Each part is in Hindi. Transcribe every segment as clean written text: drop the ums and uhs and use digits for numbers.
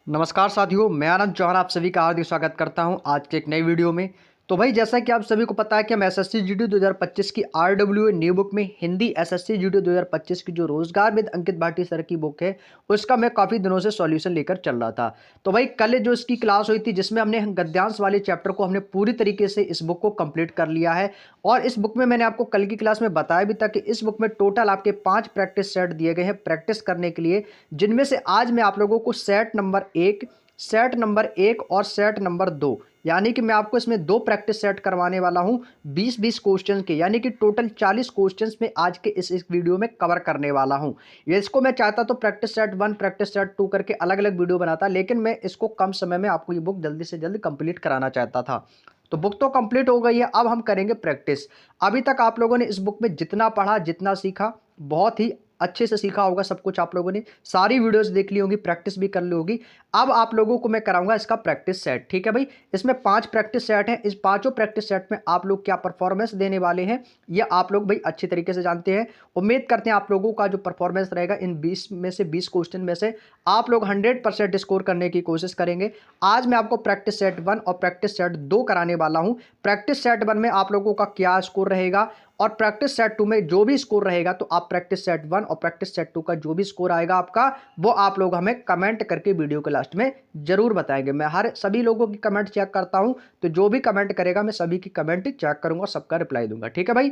नमस्कार साथियों, मैं आनंद चौहान आप सभी का हार्दिक स्वागत करता हूं आज के एक नई वीडियो में। तो भाई जैसा कि आप सभी को पता है कि हम एसएससी जीडी 2025 की आरडब्ल्यूए न्यू बुक में हिंदी एसएससी जीडी 2025 की जो रोजगार विद अंकित भाटी सर की बुक है उसका मैं काफ़ी दिनों से सॉल्यूशन लेकर चल रहा था। तो भाई कल जो इसकी क्लास हुई थी जिसमें हमने गद्यांश वाले चैप्टर को हमने पूरी तरीके से इस बुक को कंप्लीट कर लिया है। और इस बुक में मैंने आपको कल की क्लास में बताया भी था कि इस बुक में टोटल आपके 5 प्रैक्टिस सेट दिए गए हैं प्रैक्टिस करने के लिए, जिनमें से आज मैं आप लोगों को सेट नंबर 1 और सेट नंबर 2 यानी कि मैं आपको इसमें दो प्रैक्टिस सेट करवाने वाला हूं 20-20 क्वेश्चन के, यानी कि टोटल 40 क्वेश्चंस में आज के इस वीडियो में कवर करने वाला हूं। ये इसको मैं चाहता तो प्रैक्टिस सेट 1 प्रैक्टिस सेट 2 करके अलग अलग वीडियो बनाता, लेकिन मैं इसको कम समय में आपको ये बुक जल्दी से जल्दी कंप्लीट कराना चाहता था। तो बुक तो कंप्लीट हो गई है, अब हम करेंगे प्रैक्टिस। अभी तक आप लोगों ने इस बुक में जितना पढ़ा जितना सीखा बहुत ही अच्छे से सीखा होगा, सब कुछ आप लोगों ने सारी वीडियोस देख ली होगी, प्रैक्टिस भी कर ली होगी। अब आप लोगों को मैं कराऊंगा इसका प्रैक्टिस सेट, ठीक है भाई। इसमें 5 प्रैक्टिस सेट हैं, इस पांचों प्रैक्टिस सेट में आप लोग क्या परफॉर्मेंस देने वाले हैं ये आप लोग भाई अच्छी तरीके से जानते हैं। उम्मीद करते हैं आप लोगों का जो परफॉर्मेंस रहेगा इन 20 में से 20 क्वेश्चन में से आप लोग 100% स्कोर करने की कोशिश करेंगे। आज मैं आपको प्रैक्टिस सेट 1 और प्रैक्टिस सेट 2 कराने वाला हूं। प्रैक्टिस सेट 1 में आप लोगों का क्या स्कोर रहेगा और प्रैक्टिस सेट 2 में जो भी स्कोर रहेगा, तो आप प्रैक्टिस सेट 1 और प्रैक्टिस सेट 2 का जो भी स्कोर आएगा आपका, वो आप लोग हमें कमेंट करके वीडियो के लास्ट में जरूर बताएंगे। मैं हर सभी लोगों की कमेंट चेक करता हूं, तो जो भी कमेंट करेगा मैं सभी की कमेंट चेक करूंगा, सबका रिप्लाई दूंगा, ठीक है भाई।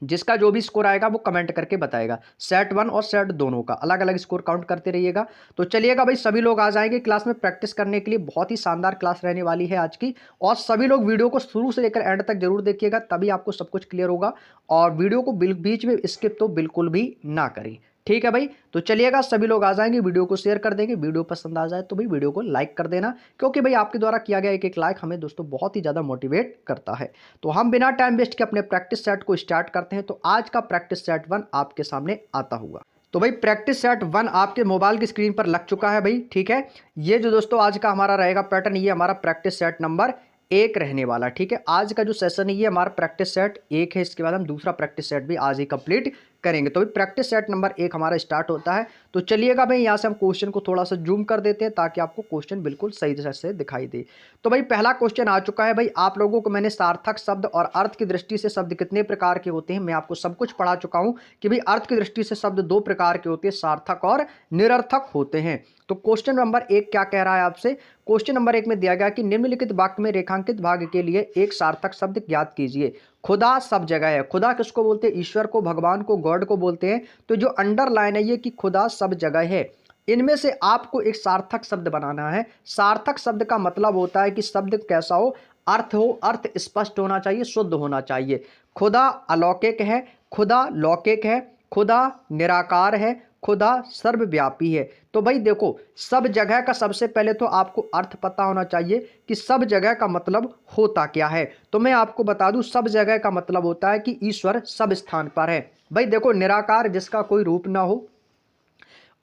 जिसका जो भी स्कोर आएगा वो कमेंट करके बताएगा। सेट 1 और सेट दोनों का अलग अलग स्कोर काउंट करते रहिएगा। तो चलिएगा भाई, सभी लोग आ जाएंगे क्लास में प्रैक्टिस करने के लिए। बहुत ही शानदार क्लास रहने वाली है आज की, और सभी लोग वीडियो को शुरू से लेकर एंड तक जरूर देखिएगा, तभी आपको सब कुछ क्लियर होगा। और वीडियो को बीच में स्किप तो बिल्कुल भी ना करें, ठीक है भाई। तो चलिएगा, सभी लोग आ जाएंगे, वीडियो को शेयर कर देंगे। वीडियो पसंद आ जाए तो भाई वीडियो को लाइक कर देना, क्योंकि भाई आपके द्वारा किया गया एक एक लाइक हमें दोस्तों बहुत ही ज़्यादा मोटिवेट करता है। तो हम बिना टाइम वेस्ट के अपने प्रैक्टिस सेट को स्टार्ट करते हैं। तो आज का प्रैक्टिस सेट 1 आपके सामने आता हुआ। तो भाई प्रैक्टिस सेट 1 आपके मोबाइल की स्क्रीन पर लग चुका है भाई, ठीक है। ये जो दोस्तों आज का हमारा रहेगा पैटर्न, ये हमारा प्रैक्टिस सेट नंबर 1 रहने वाला, ठीक है। आज का जो सेशन है ये हमारा प्रैक्टिस सेट 1 है, इसके बाद हम दूसरा प्रैक्टिस सेट भी आज ही कंप्लीट करेंगे। तो भाई प्रैक्टिस सेट नंबर 1 हमारा स्टार्ट होता है। तो चलिएगा भाई, यहाँ से हम क्वेश्चन को थोड़ा सा जूम कर देते हैं ताकि आपको क्वेश्चन बिल्कुल सही तरह से दिखाई दे। तो भाई पहला क्वेश्चन आ चुका है। भाई आप लोगों को मैंने सार्थक शब्द और अर्थ की दृष्टि से शब्द कितने प्रकार के होते हैं मैं आपको सब कुछ पढ़ा चुका हूं कि भाई अर्थ की दृष्टि से शब्द 2 प्रकार के होते हैं, सार्थक और निरर्थक होते हैं। तो क्वेश्चन नंबर 1 क्या कह रहा है आपसे? क्वेश्चन नंबर 1 में दिया गया कि निम्नलिखित वाक्य में रेखांकित भाग के लिए एक सार्थक शब्द ज्ञात कीजिए। खुदा सब जगह है। खुदा किसको बोलते हैं? ईश्वर को, भगवान को, गॉड को बोलते हैं। तो जो अंडरलाइन है ये कि खुदा सब जगह है, इनमें से आपको एक सार्थक शब्द बनाना है। सार्थक शब्द का मतलब होता है कि शब्द कैसा हो, अर्थ हो, अर्थ स्पष्ट होना चाहिए, शुद्ध होना चाहिए। खुदा अलौकिक है, खुदा लौकिक है, खुदा निराकार है, खुदा सर्वव्यापी है। तो भाई देखो, सब जगह का सबसे पहले तो आपको अर्थ पता होना चाहिए कि सब जगह का मतलब होता क्या है। तो मैं आपको बता दूं, सब जगह का मतलब होता है कि ईश्वर सब स्थान पर है। भाई देखो, निराकार जिसका कोई रूप ना हो,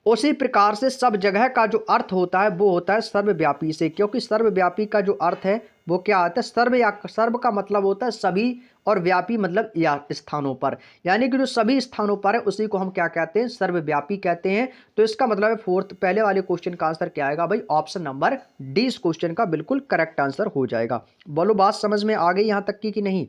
उसी प्रकार से सब जगह का जो अर्थ होता है वो होता है सर्वव्यापी से, क्योंकि सर्वव्यापी का जो अर्थ है वो क्या आता है? सर्व, या सर्व का मतलब होता है सभी, और व्यापी मतलब या स्थानों पर, यानी कि जो सभी स्थानों पर है उसी को हम क्या कहते हैं? सर्वव्यापी कहते हैं। तो इसका मतलब है फोर्थ पहले वाले क्वेश्चन का आंसर क्या आएगा भाई? ऑप्शन नंबर डी इस क्वेश्चन का बिल्कुल करेक्ट आंसर हो जाएगा। बोलो बात समझ में आ गई यहां तक की नहीं?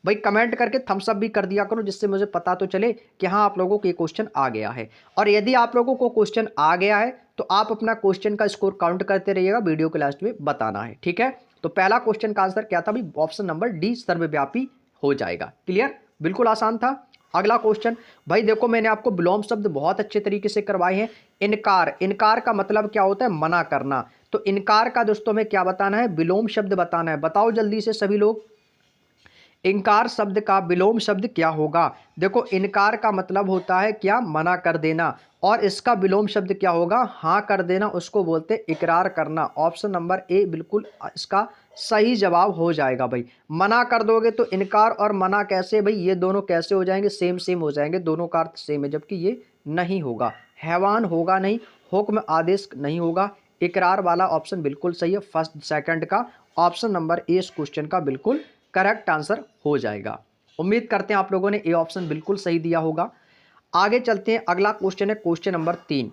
भाई कमेंट करके थम्स अप भी कर दिया करो, जिससे मुझे पता तो चले कि हाँ आप लोगों को ये क्वेश्चन आ गया है। और यदि आप लोगों को क्वेश्चन आ गया है तो आप अपना क्वेश्चन का स्कोर काउंट करते रहिएगा, वीडियो के लास्ट में बताना है, ठीक है। तो पहला क्वेश्चन का आंसर क्या था भाई? ऑप्शन नंबर डी सर्वव्यापी हो जाएगा। क्लियर? बिल्कुल आसान था। अगला क्वेश्चन, भाई देखो मैंने आपको विलोम शब्द बहुत अच्छे तरीके से करवाए हैं। इनकार, इनकार का मतलब क्या होता है? मना करना। तो इनकार का दोस्तों में क्या बताना है? विलोम शब्द बताना है। बताओ जल्दी से सभी लोग, इनकार शब्द का विलोम शब्द क्या होगा? देखो, इनकार का मतलब होता है क्या? मना कर देना। और इसका विलोम शब्द क्या होगा? हाँ कर देना, उसको बोलते हैं इकरार करना। ऑप्शन नंबर ए बिल्कुल इसका सही जवाब हो जाएगा भाई। मना कर दोगे तो इनकार और मना कैसे भाई? ये दोनों कैसे हो जाएंगे? सेम सेम हो जाएंगे, दोनों का अर्थ सेम है, जबकि ये नहीं होगा। हैवान होगा नहीं, हुक्म आदेश नहीं होगा। इकरार वाला ऑप्शन बिल्कुल सही है, फर्स्ट सेकंड का ऑप्शन नंबर ए इस क्वेश्चन का बिल्कुल करेक्ट आंसर हो जाएगा। उम्मीद करते हैं आप लोगों ने ए ऑप्शन बिल्कुल सही दिया होगा। आगे चलते हैं, अगला क्वेश्चन है क्वेश्चन नंबर 3।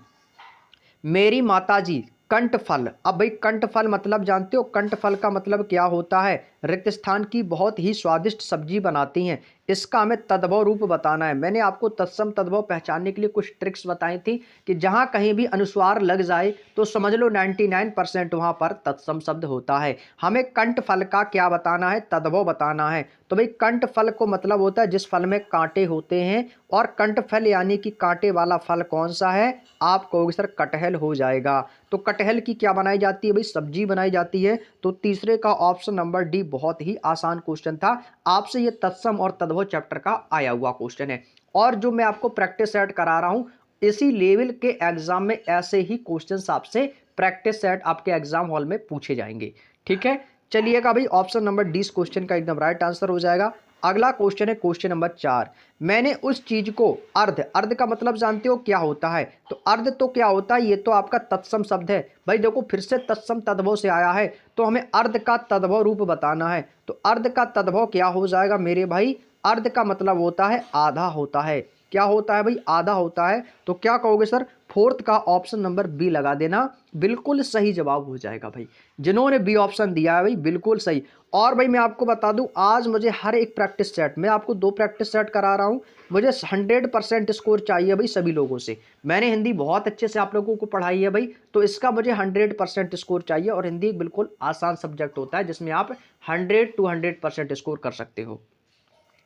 मेरी माताजी कंठफल। अब भाई कंठफल मतलब जानते हो, कंठफल का मतलब क्या होता है? रिक्त स्थान की बहुत ही स्वादिष्ट सब्जी बनाती हैं। इसका हमें तद्भव रूप बताना है। मैंने आपको तत्सम तद्भव पहचानने के लिए कुछ ट्रिक्स बताई थी कि जहां कहीं भी अनुस्वार लग जाए तो समझ लो 99% वहां पर तत्सम शब्द होता है। हमें कंठफल का क्या बताना है? तद्भव बताना है। तो भाई कंठफल को मतलब होता है जिस फल में कांटे होते हैं, और कंठफल यानी कि कांटे वाला फल कौन सा है? आप कहोगे सर कटहल हो जाएगा। तो कटहल की क्या बनाई जाती है भाई? सब्जी बनाई जाती है। तो तीसरे का ऑप्शन नंबर डी बहुत ही आसान क्वेश्चन था। आपसे ये तत्सम और तद्भव चैप्टर का आया हुआ क्वेश्चन है, और जो मैं आपको प्रैक्टिस सेट करा रहा हूं, इसी लेवल के एग्जाम में ऐसे ही क्वेश्चंस आपसे प्रैक्टिस सेट आपके एग्जाम हॉल में पूछे जाएंगे। ठीक है, चलिएगा भाई, ऑप्शन नंबर डी इस क्वेश्चन का एकदम राइट आंसर हो जाएगा। अगला क्वेश्चन है क्वेश्चन नंबर 4। मैंने उस चीज को अर्ध, अर्ध का मतलब जानते हो क्या होता है? तो अर्ध तो क्या होता है? ये तो आपका तत्सम शब्द है भाई। देखो फिर से तत्सम तद्भव से आया है, तो हमें अर्ध का तद्भव रूप बताना है। तो अर्ध का तद्भव क्या हो जाएगा मेरे भाई? अर्ध का मतलब होता है आधा होता है। क्या होता है भाई? आधा होता है। तो क्या कहोगे सर? फोर्थ का ऑप्शन नंबर बी लगा देना, बिल्कुल सही जवाब हो जाएगा भाई। जिन्होंने बी ऑप्शन दिया है भाई बिल्कुल सही। और भाई मैं आपको बता दूं, आज मुझे हर एक प्रैक्टिस सेट, मैं आपको 2 प्रैक्टिस सेट करा रहा हूं, मुझे 100% स्कोर चाहिए भाई सभी लोगों से। मैंने हिंदी बहुत अच्छे से आप लोगों को पढ़ाई है भाई, तो इसका मुझे 100% स्कोर चाहिए। और हिंदी बिल्कुल आसान सब्जेक्ट होता है जिसमें आप 100 to 100% स्कोर कर सकते हो।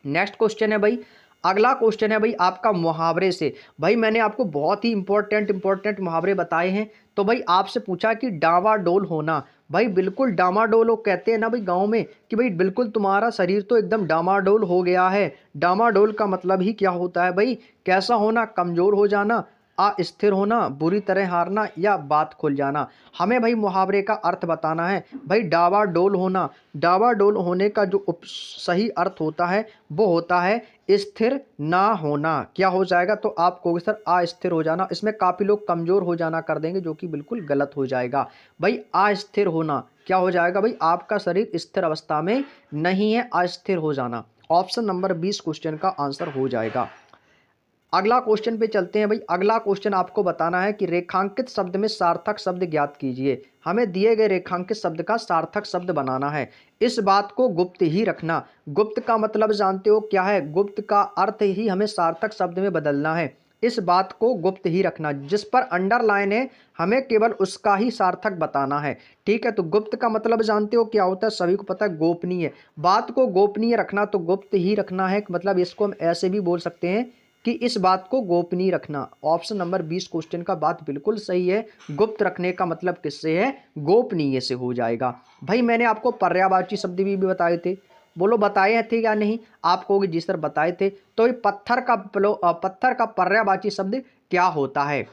नेक्स्ट क्वेश्चन है भाई, अगला क्वेश्चन है भाई आपका मुहावरे से। भाई मैंने आपको बहुत ही इंपॉर्टेंट मुहावरे बताए हैं। तो भाई आपसे पूछा कि डावाडोल होना। भाई बिल्कुल डामाडोल वो कहते हैं ना भाई गांव में, कि भाई बिल्कुल तुम्हारा शरीर तो एकदम डामाडोल हो गया है। डामाडोल का मतलब ही क्या होता है भाई? कैसा होना? कमजोर हो जाना, अस्थिर होना, बुरी तरह हारना, या बात खुल जाना। हमें भाई मुहावरे का अर्थ बताना है। भाई डावाडोल होना, डावाडोल होने का जो सही अर्थ होता है वो होता है स्थिर ना होना। क्या हो जाएगा? तो आप कहोगे सर अस्थिर हो जाना। इसमें काफी लोग कमजोर हो जाना कर देंगे, जो कि बिल्कुल गलत हो जाएगा। भाई अस्थिर होना क्या हो जाएगा भाई? आपका शरीर स्थिर अवस्था में नहीं है, अस्थिर हो जाना। ऑप्शन नंबर 20 क्वेश्चन का आंसर हो जाएगा। अगला क्वेश्चन पे चलते हैं भाई। अगला क्वेश्चन आपको बताना है कि रेखांकित शब्द में सार्थक शब्द ज्ञात कीजिए। हमें दिए गए रेखांकित शब्द का सार्थक शब्द बनाना है। इस बात को गुप्त ही रखना। गुप्त का मतलब जानते हो क्या है? गुप्त का अर्थ ही हमें सार्थक शब्द में बदलना है। इस बात को गुप्त ही रखना, जिस पर अंडरलाइन है हमें केवल उसका ही सार्थक बताना है। ठीक है, तो गुप्त का मतलब जानते हो क्या होता है? सभी को पता है, गोपनीय। बात को गोपनीय रखना, तो गुप्त ही रखना है, मतलब इसको हम ऐसे भी बोल सकते हैं कि इस बात को गोपनीय रखना। ऑप्शन नंबर 20 क्वेश्चन का बात बिल्कुल सही है। गुप्त रखने का मतलब किससे है? गोपनीय से हो जाएगा। भाई मैंने आपको पर्यायवाची शब्द भी बताए थे, बोलो बताए थे या नहीं? आप कहोगे जी सर बताए थे। तो ये पत्थर का पर्यायवाची शब्द क्या होता है?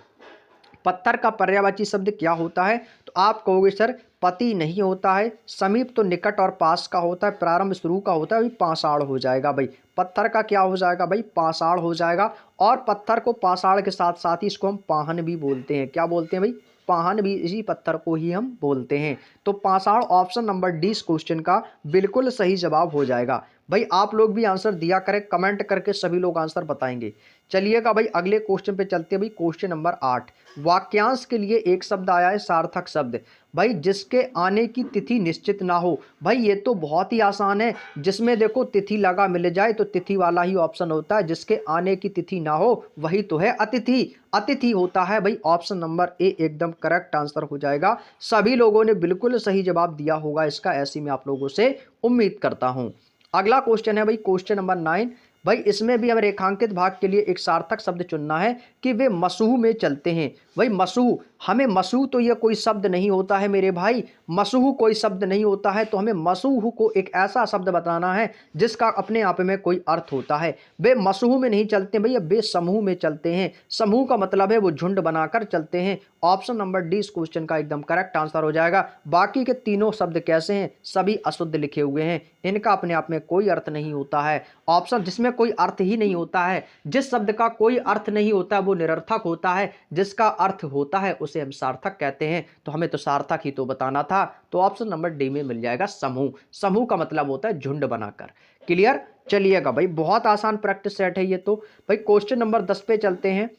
पत्थर का पर्यायवाची शब्द क्या होता है? तो आप कहोगे सर पति नहीं होता है, समीप तो निकट और पास का होता है, प्रारंभ शुरू का होता है, भाई पाषाण हो जाएगा भाई। पत्थर का क्या हो जाएगा भाई? पाषाण हो जाएगा। और पत्थर को पाषाण के साथ साथ ही इसको हम पाहन भी बोलते हैं। क्या बोलते हैं भाई? पाहन भी इसी पत्थर को ही हम बोलते हैं। तो पाषाण ऑप्शन नंबर डी इस क्वेश्चन का बिल्कुल सही जवाब हो जाएगा। भाई आप लोग भी आंसर दिया करें, कमेंट करके सभी लोग आंसर बताएंगे। चलिएगा भाई अगले क्वेश्चन पे चलते हैं भाई। क्वेश्चन नंबर 8, वाक्यांश के लिए एक शब्द आया है सार्थक शब्द। भाई जिसके आने की तिथि निश्चित ना हो। भाई ये तो बहुत ही आसान है, जिसमें देखो तिथि लगा मिल जाए तो तिथि वाला ही ऑप्शन होता है। जिसके आने की तिथि ना हो वही तो है अतिथि। अतिथि होता है भाई। ऑप्शन नंबर ए एकदम करेक्ट आंसर हो जाएगा। सभी लोगों ने बिल्कुल सही जवाब दिया होगा इसका, ऐसी मैं आप लोगों से उम्मीद करता हूं। अगला क्वेश्चन है भाई क्वेश्चन नंबर 9। भाई इसमें भी हमें रेखांकित भाग के लिए एक सार्थक शब्द चुनना है कि वे मसूह में चलते हैं। भाई मसूह, हमें मसूह तो यह कोई शब्द नहीं होता है मेरे भाई, मसूह कोई शब्द नहीं होता है। तो हमें मसूह को एक ऐसा शब्द बताना है जिसका अपने आप में कोई अर्थ होता है। वे मसूह में नहीं चलते भैया, वे समूह में चलते हैं। समूह का मतलब है वो झुंड बनाकर चलते हैं। ऑप्शन नंबर डी इस क्वेश्चन का एकदम करेक्ट आंसर हो जाएगा। बाकी के तीनों शब्द कैसे हैं? सभी अशुद्ध लिखे हुए हैं, इनका अपने आप में कोई अर्थ नहीं होता है। ऑप्शन जिसमें कोई अर्थ ही नहीं होता है, जिस शब्द का कोई अर्थ नहीं होता वो निरर्थक होता है, जिसका अर्थ होता है उसे हम सार्थक कहते हैं। तो हमें तो सार्थक ही तो बताना था। तो ऑप्शन नंबर डी में मिल जाएगा समूह। समूह का मतलब होता है झुंड बनाकर। क्लियर? चलिएगा भाई बहुत आसान प्रैक्टिस सेट है ये तो। भाई क्वेश्चन नंबर 10 पे चलते हैं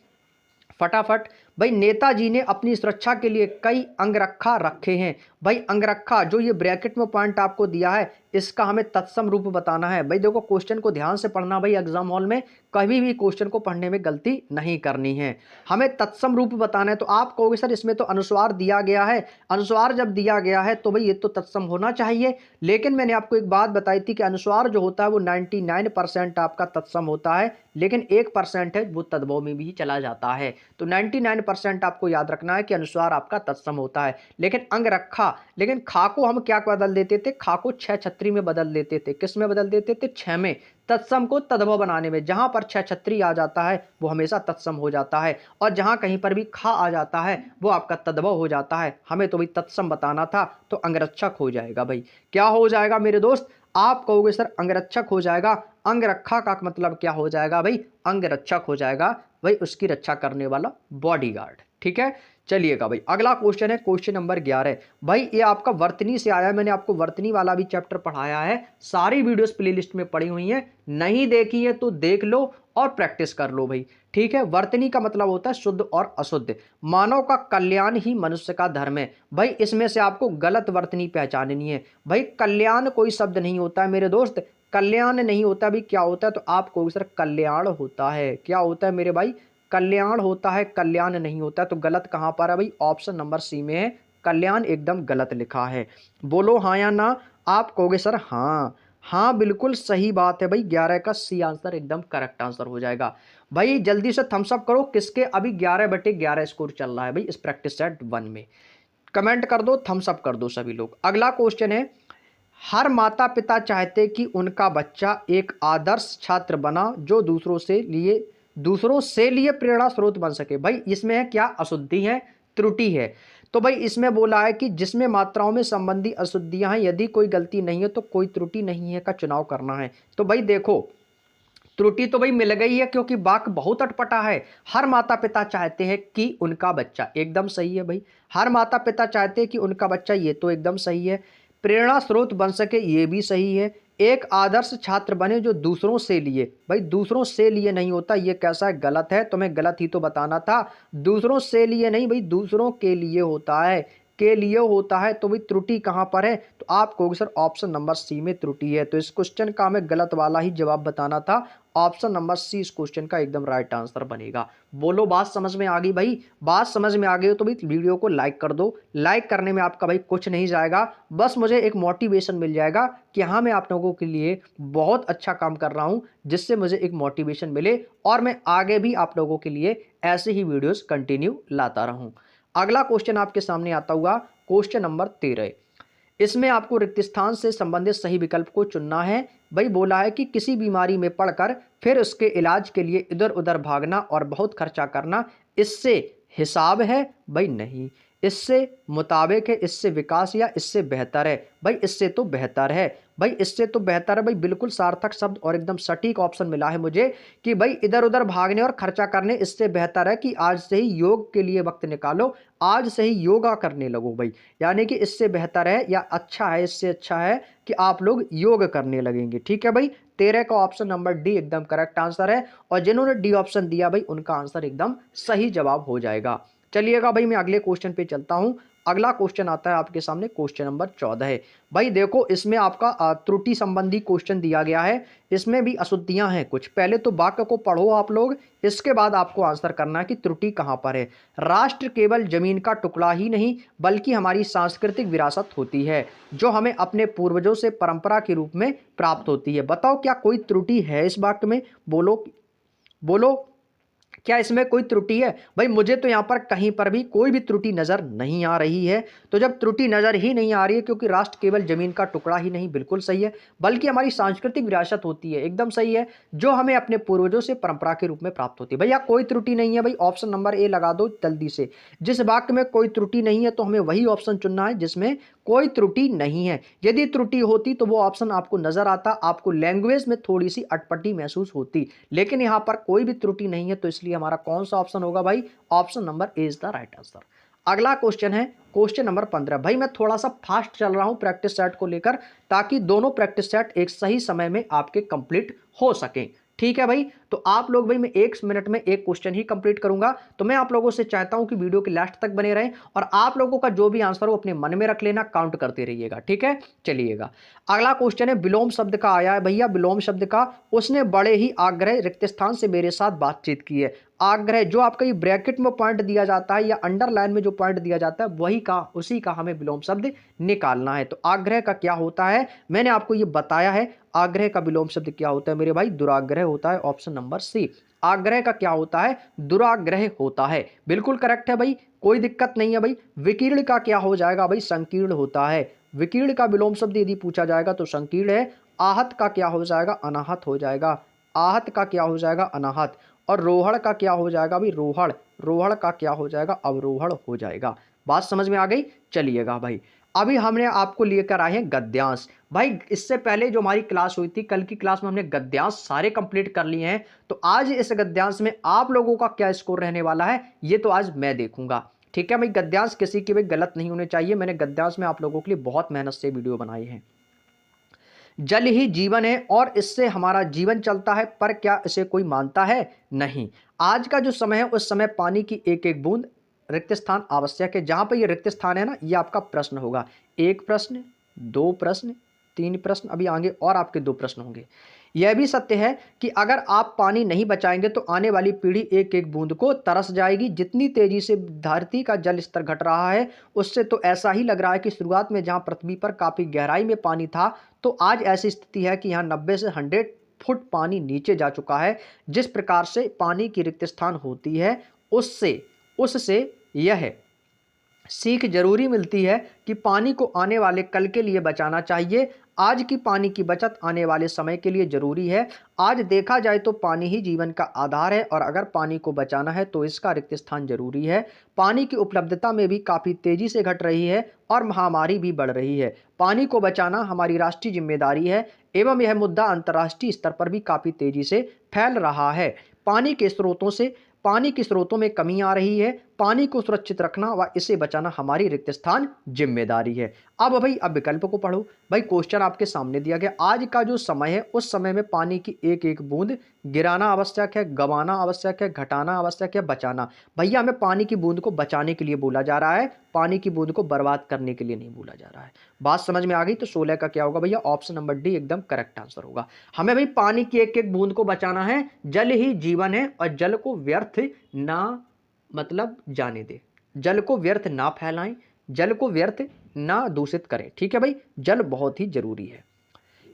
फटाफट। भाई नेताजी ने अपनी सुरक्षा के लिए कई अंगरखा रखे हैं। भाई अंगरखा जो ये ब्रैकेट में पॉइंट आपको दिया है इसका हमें तत्सम रूप बताना है। भाई देखो क्वेश्चन को ध्यान से पढ़ना भाई, एग्जाम हॉल में कभी भी क्वेश्चन को पढ़ने में गलती नहीं करनी है, हमें तत्सम रूप बताना है। तो आप कहोगे सर इसमें तो अनुस्वार दिया गया है, अनुस्वार जब दिया गया है तो भाई ये तो तत्सम होना चाहिए, लेकिन मैंने आपको एक बात बताई थी कि अनुस्वार जो होता है वो 99% आपका तत्सम होता है, लेकिन 1% है वो तद्भव में भी चला जाता है। तो 99% आपको याद रखना है कि अनुस्वार आपका तत्सम होता है। लेकिन अंगरखा, लेकिन खा को हम क्या बदल देते थे, खा को छह छत्री में बदल देते थे। किस में बदल देते थे? छह में। तत्सम को तद्भव बनाने में, जहां पर छह छत्री आ जाता है वो हमेशा तत्सम हो जाता है, और जहां कहीं पर भी खा आ जाता है वो आपका तद्भव हो जाता है। हमें तो भाई तत्सम बताना था, तो अंगरक्षक हो जाएगा। भाई क्या हो जाएगा मेरे दोस्त? आप कहोगे सर अंगरक्षक हो जाएगा, अंगरखा का मतलब क्या हो जाएगा भाई? अंगरक्षक हो जाएगा, भाई उसकी रक्षा करने वाला बॉडीगार्ड। ठीक है, चलिएगा भाई अगला क्वेश्चन है क्वेश्चन नंबर 11। भाई ये आपका वर्तनी से आया है, मैंने आपको वर्तनी वाला भी चैप्टर पढ़ाया है, सारी वीडियोस प्लेलिस्ट में पड़ी हुई हैं, नहीं देखी है तो देख लो और प्रैक्टिस कर लो भाई। ठीक है, वर्तनी का मतलब होता है शुद्ध और अशुद्ध। मानव का कल्याण ही मनुष्य का धर्म है। भाई इसमें से आपको गलत वर्तनी पहचाननी है। भाई कल्याण कोई शब्द नहीं होता है मेरे दोस्त, कल्याण नहीं होता। भी क्या होता है? तो आपको सर कल्याण होता है। क्या होता है मेरे भाई? कल्याण होता है, कल्याण नहीं होता। तो गलत कहां पर है भाई? ऑप्शन नंबर सी में है, कल्याण एकदम गलत लिखा है। बोलो हाँ या ना। आप कहोगे सर हाँ, हाँ बिल्कुल सही बात है भाई, 11 का सी आंसर एकदम करेक्ट आंसर हो जाएगा। भाई जल्दी से थम्स अप करो, किसके अभी 11/11 स्कोर चल रहा है भाई इस प्रैक्टिस सेट 1 में। कमेंट कर दो, थम्स अप कर दो सभी लोग। अगला क्वेश्चन है, हर माता पिता चाहते कि उनका बच्चा एक आदर्श छात्र बना जो दूसरों से लिए प्रेरणा स्रोत बन सके। भाई इसमें है क्या? अशुद्धि है, त्रुटि है। तो भाई इसमें बोला है कि जिसमें मात्राओं में संबंधी अशुद्धियां हैं, यदि कोई गलती नहीं है तो कोई त्रुटि नहीं है का चुनाव करना है। तो भाई देखो त्रुटि तो भाई मिल गई है क्योंकि वाक्य बहुत अटपटा है। हर माता पिता चाहते हैं कि उनका बच्चा, एकदम सही है भाई। हर माता पिता चाहते हैं कि उनका बच्चा, ये तो एकदम सही है। प्रेरणा स्रोत बन सके, ये भी सही है। एक आदर्श छात्र बने जो दूसरों से लिए, भाई दूसरों से लिए नहीं होता, ये कैसा है? गलत है, तुम्हें गलत ही तो बताना था। दूसरों से लिए नहीं भाई, दूसरों के लिए होता है, के लिए होता है। तो भाई त्रुटि कहां पर है? तो आप कहोगे सर ऑप्शन नंबर सी में त्रुटि है। तो इस क्वेश्चन का हमें गलत वाला ही जवाब बताना था, ऑप्शन नंबर सी इस क्वेश्चन का एकदम राइट आंसर बनेगा। बोलो बात समझ में आ गई भाई? बात समझ में आ गई हो तो भाई वीडियो को लाइक कर दो। लाइक करने में आपका भाई कुछ नहीं जाएगा, बस मुझे एक मोटिवेशन मिल जाएगा कि हाँ मैं आप लोगों के लिए बहुत अच्छा काम कर रहा हूं, जिससे मुझे एक मोटिवेशन मिले और मैं आगे भी आप लोगों के लिए ऐसे ही वीडियोस कंटिन्यू लाता रहूं। अगला क्वेश्चन आपके सामने आता हुआ क्वेश्चन नंबर 13। इसमें आपको रिक्त स्थान से संबंधित सही विकल्प को चुनना है। भाई बोला है कि किसी बीमारी में पड़कर फिर उसके इलाज के लिए इधर उधर भागना और बहुत खर्चा करना, इससे हिसाब है? भाई नहीं। इससे मुताबिक है, इससे विकास, या इससे बेहतर है? भाई इससे तो बेहतर है। भाई इससे तो बेहतर है भाई, बिल्कुल सार्थक शब्द और एकदम सटीक ऑप्शन मिला है मुझे कि भाई इधर उधर भागने और खर्चा करने, इससे बेहतर है कि आज से ही योग के लिए वक्त निकालो, आज से ही योगा करने लगो भाई। यानी कि इससे बेहतर है या अच्छा है, इससे अच्छा है कि आप लोग योग करने लगेंगे। ठीक है भाई, 13 का ऑप्शन नंबर डी एकदम करेक्ट आंसर है, और जिन्होंने डी ऑप्शन दिया भाई उनका आंसर एकदम सही जवाब हो जाएगा। चलिएगा भाई मैं अगले क्वेश्चन पे चलता हूं। अगला क्वेश्चन आता है आपके सामने क्वेश्चन नंबर 14 है। भाई देखो इसमें आपका त्रुटि संबंधी क्वेश्चन दिया गया है, इसमें भी अशुद्धियां हैं कुछ। पहले तो वाक्य को पढ़ो आप लोग, इसके बाद आपको आंसर करना है कि त्रुटि कहां पर है। राष्ट्र केवल जमीन का टुकड़ा ही नहीं बल्कि हमारी सांस्कृतिक विरासत होती है, जो हमें अपने पूर्वजों से परंपरा के रूप में प्राप्त होती है। बताओ क्या कोई त्रुटि है इस वाक्य में? बोलो बोलो, क्या इसमें कोई त्रुटि है? भाई मुझे तो यहां पर कहीं पर भी कोई भी त्रुटि नजर नहीं आ रही है। तो जब त्रुटि नजर ही नहीं आ रही है, क्योंकि राष्ट्र केवल जमीन का टुकड़ा ही नहीं, बिल्कुल सही है, बल्कि हमारी सांस्कृतिक विरासत होती है, एकदम सही है, जो हमें अपने पूर्वजों से परंपरा के रूप में प्राप्त होती है। भैया कोई त्रुटि नहीं है भाई, ऑप्शन नंबर ए लगा दो जल्दी से। जिस वाक्य में कोई त्रुटि नहीं है तो हमें वही ऑप्शन चुनना है जिसमें कोई त्रुटि नहीं है। यदि त्रुटि होती तो वो ऑप्शन आपको नजर आता, आपको लैंग्वेज में थोड़ी सी अटपटी महसूस होती, लेकिन यहां पर कोई भी त्रुटि नहीं है, तो इसलिए हमारा कौन सा ऑप्शन होगा भाई? Option number A is the right answer. अगला क्वेश्चन है क्वेश्चन नंबर 15। भाई मैं थोड़ा सा फास्ट चल रहा हूं प्रैक्टिस सेट को लेकर, ताकि दोनों प्रैक्टिस सेट एक सही समय में आपके कंप्लीट हो सके। ठीक है भाई, तो आप लोग भाई, मैं 1 मिनट में एक क्वेश्चन ही कंप्लीट करूंगा, तो मैं आप लोगों से चाहता हूं कि वीडियो के लास्ट तक बने रहें और आप लोगों का जो भी आंसर हो अपने मन में रख लेना, काउंट करते रहिएगा। ठीक है, चलिएगा। अगला क्वेश्चन है, विलोम शब्द का आया है भैया, विलोम शब्द का, उसने बड़े ही आग्रह रिक्त स्थान से मेरे साथ बातचीत की है। आग्रह, जो आपका ये ब्रैकेट में पॉइंट दिया जाता है या अंडरलाइन में जो पॉइंट दिया जाता है, वही का उसी का हमें विलोम शब्द निकालना है। तो आग्रह का क्या होता है, मैंने आपको ये बताया है। आग्रह का विलोम शब्द क्या होता है मेरे भाई, दुराग्रह होता है। ऑप्शन नंबर सी, आग्रह का क्या होता है, दुराग्रह होता है। बिल्कुल करेक्ट है भाई, कोई दिक्कत नहीं है भाई। विकीर्ण का क्या हो जाएगा भाई, संकीर्ण होता है। विकीर्ण का विलोम शब्द यदि पूछा जाएगा तो संकीर्ण है। आहत का क्या हो जाएगा, अनाहत हो जाएगा। आहत का क्या हो जाएगा, अनाहत। और रोहड़ का क्या हो जाएगा भाई, रोहड़। रोहड़ का क्या हो जाएगा, अवरोहड़ हो जाएगा। बात समझ में आ गई, चलिएगा भाई। अभी हमने आपको लेकर आए हैं गद्यांश। भाई इससे पहले जो हमारी क्लास हुई थी, कल की क्लास में हमने गद्यांश सारे कंप्लीट कर लिए हैं। तो आज इस गद्यांश में आप लोगों का क्या स्कोर रहने वाला है, ये तो आज मैं देखूंगा। ठीक है भाई, गद्यांश किसी के भी गलत नहीं होने चाहिए। मैंने गद्यांश में आप लोगों के लिए बहुत मेहनत से वीडियो बनाई है। जल ही जीवन है और इससे हमारा जीवन चलता है, पर क्या इसे कोई मानता है, नहीं। आज का जो समय है, उस समय पानी की एक एक बूंद रिक्त स्थान आवश्यक है। जहां पर ये रिक्त स्थान है ना, ये आपका प्रश्न होगा। एक प्रश्न, दो प्रश्न, तीन प्रश्न, अभी आगे और आपके दो प्रश्न होंगे। यह भी सत्य है कि अगर आप पानी नहीं बचाएंगे तो आने वाली पीढ़ी एक एक बूंद को तरस जाएगी। जितनी तेजी से धरती का जल स्तर घट रहा है, उससे तो ऐसा ही लग रहा है कि शुरुआत में जहां पृथ्वी पर काफी गहराई में पानी था, तो आज ऐसी स्थिति है कि यहाँ 90 से 100 फुट पानी नीचे जा चुका है। जिस प्रकार से पानी की रिक्त स्थान होती है, उससे उससे यह सीख जरूरी मिलती है कि पानी को आने वाले कल के लिए बचाना चाहिए। आज की पानी की बचत आने वाले समय के लिए जरूरी है। आज देखा जाए तो पानी ही जीवन का आधार है और अगर पानी को बचाना है तो इसका रिक्त स्थान जरूरी है। पानी की उपलब्धता में भी काफी तेजी से घट रही है और महामारी भी बढ़ रही है। पानी को बचाना हमारी राष्ट्रीय जिम्मेदारी है एवं यह मुद्दा अंतर्राष्ट्रीय स्तर पर भी काफी तेजी से फैल रहा है। पानी के स्रोतों में कमी आ रही है। पानी को सुरक्षित रखना व इसे बचाना हमारी रिक्त स्थान जिम्मेदारी है। अब भाई, अब विकल्प को पढ़ो। भाई क्वेश्चन आपके सामने दिया गया, आज का जो समय है, उस समय में पानी की एक एक बूंद गिराना आवश्यक है, गंवाना आवश्यक है, घटाना आवश्यक है, बचाना। भैया हमें पानी की बूंद को बचाने के लिए बोला जा रहा है, पानी की बूंद को बर्बाद करने के लिए नहीं बोला जा रहा है। बात समझ में आ गई, तो 16 का क्या होगा भैया, ऑप्शन नंबर डी एकदम करेक्ट आंसर होगा। हमें भाई पानी की एक एक बूंद को बचाना है। जल ही जीवन है और जल को व्यर्थ ना मतलब जाने दे। जल को व्यर्थ ना फैलाएं, जल को व्यर्थ ना दूषित करें। ठीक है भाई, जल बहुत ही जरूरी है।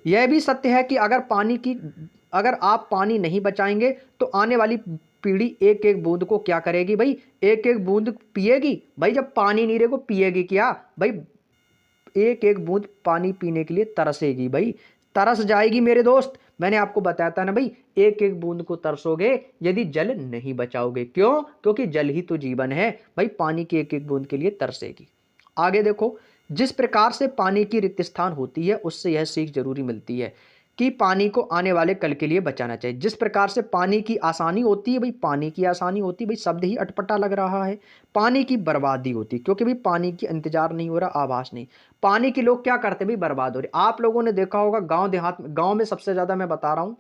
यह भी सत्य है कि अगर आप पानी नहीं बचाएंगे तो आने वाली पीढ़ी एक एक बूंद को क्या करेगी भाई, एक एक बूंद पिएगी। भाई जब पानी नहीं रहेगा पिएगी क्या भाई, एक एक बूंद पानी पीने के लिए तरसेगी भाई, तरस जाएगी मेरे दोस्त। मैंने आपको बताया था ना भाई, एक एक बूंद को तरसोगे यदि जल नहीं बचाओगे। क्यों, क्योंकि जल ही तो जीवन है भाई, पानी की एक एक बूंद के लिए तरसेगी। आगे देखो, जिस प्रकार से पानी की रिक्त स्थान होती है, उससे यह सीख जरूरी मिलती है कि पानी को आने वाले कल के लिए बचाना चाहिए। जिस प्रकार से पानी की आसानी होती है भाई, पानी की आसानी होती है भाई, शब्द ही अटपटा लग रहा है। पानी की बर्बादी होती है, क्योंकि भाई पानी की इंतजार नहीं हो रहा, आभास नहीं। पानी की लोग क्या करते भाई, बर्बाद हो रहे। आप लोगों ने देखा होगा गांव देहात में, गांव में सबसे ज्यादा मैं बता रहा हूं,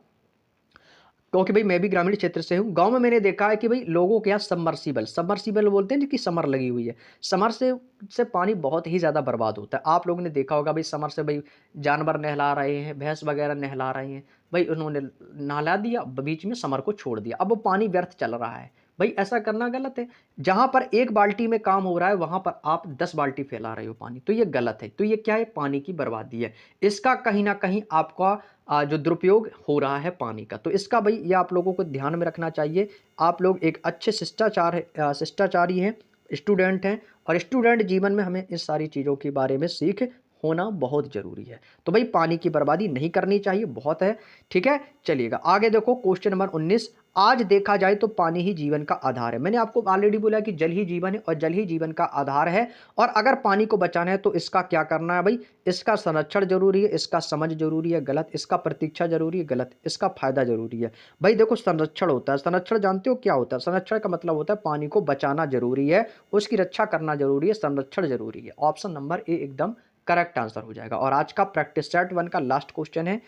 क्योंकि भाई मैं भी ग्रामीण क्षेत्र से हूं। गांव में मैंने देखा है कि भाई लोगों के यहाँ सबमर्सिबल बोलते हैं कि समर लगी हुई है। समर से पानी बहुत ही ज्यादा बर्बाद होता है। आप लोगों ने देखा होगा भाई, समर से भाई जानवर नहला रहे हैं, भैंस वगैरह नहला रहे हैं भाई, उन्होंने नहला दिया, बीच में समर को छोड़ दिया, अब वो पानी व्यर्थ चल रहा है। भाई ऐसा करना गलत है। जहां पर एक बाल्टी में काम हो रहा है, वहां पर आप 10 बाल्टी फैला रहे हो पानी, तो ये गलत है। तो ये क्या है, पानी की बर्बादी है। इसका कहीं ना कहीं आपका जो दुरुपयोग हो रहा है पानी का, तो इसका भाई ये आप लोगों को ध्यान में रखना चाहिए। आप लोग एक अच्छे शिष्टाचारी हैं, स्टूडेंट हैं, और स्टूडेंट जीवन में हमें इस सारी चीज़ों के बारे में सीख होना बहुत जरूरी है। तो भाई पानी की बर्बादी नहीं करनी चाहिए, बहुत है। ठीक है, चलिएगा आगे देखो, क्वेश्चन नंबर 19। आज देखा जाए तो पानी ही जीवन का आधार है। मैंने आपको ऑलरेडी बोला कि जल ही जीवन है और जल ही जीवन का आधार है। और अगर पानी को बचाना है तो इसका क्या करना है भाई, इसका संरक्षण जरूरी है, इसका समझ जरूरी है, गलत। इसका प्रतीक्षा जरूरी है, गलत। इसका फायदा जरूरी है। भाई देखो, संरक्षण होता है, संरक्षण जानते हो क्या होता है, संरक्षण का मतलब होता है पानी को बचाना जरूरी है, उसकी रक्षा करना जरूरी है, संरक्षण जरूरी है। ऑप्शन नंबर ए एकदम करेक्ट आंसर हो जाएगा। और आज का प्रैक्टिस सेट 1 का लास्ट क्वेश्चन है,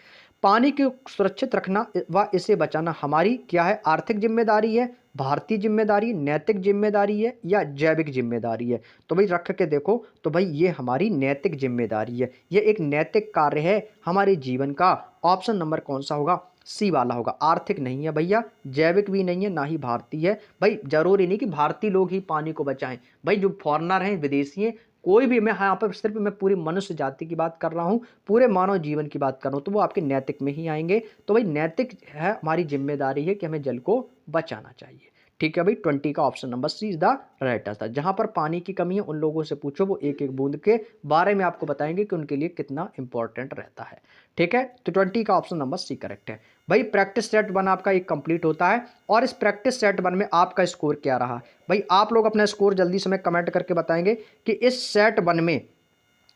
पानी को सुरक्षित रखना व इसे बचाना हमारी क्या है, आर्थिक जिम्मेदारी है, भारतीय जिम्मेदारी, नैतिक जिम्मेदारी है या जैविक जिम्मेदारी है। तो भाई रख के देखो, तो भाई ये हमारी नैतिक जिम्मेदारी है, ये एक नैतिक कार्य है हमारे जीवन का। ऑप्शन नंबर कौन सा होगा, सी वाला होगा। आर्थिक नहीं है भैया, जैविक भी नहीं है, ना ही भारतीय है। भाई जरूरी नहीं कि भारतीय लोग ही पानी को बचाएं, भाई जो फॉरेनर हैं, विदेशी हैं, कोई भी, मैं यहाँ पर सिर्फ मैं पूरी मनुष्य जाति की बात कर रहा हूँ, पूरे मानव जीवन की बात कर रहा हूँ, तो वो आपके नैतिक में ही आएंगे। तो भाई नैतिक है, हमारी जिम्मेदारी है कि हमें जल को बचाना चाहिए। ठीक है भाई, 20 का option number C is the right answer. जहां पर पानी की कमी है उन लोगों से पूछो, वो एक एक बूंद के बारे में आपको बताएंगे कि उनके लिए कितना इंपॉर्टेंट रहता है। ठीक है, तो 20 का ऑप्शन नंबर सी करेक्ट है। भाई प्रैक्टिस सेट 1 आपका एक कंप्लीट होता है, और इस प्रैक्टिस सेट 1 में आपका स्कोर क्या रहा। भाई आप लोग अपना स्कोर जल्दी से हमें कमेंट करके बताएंगे कि इस सेट 1 में,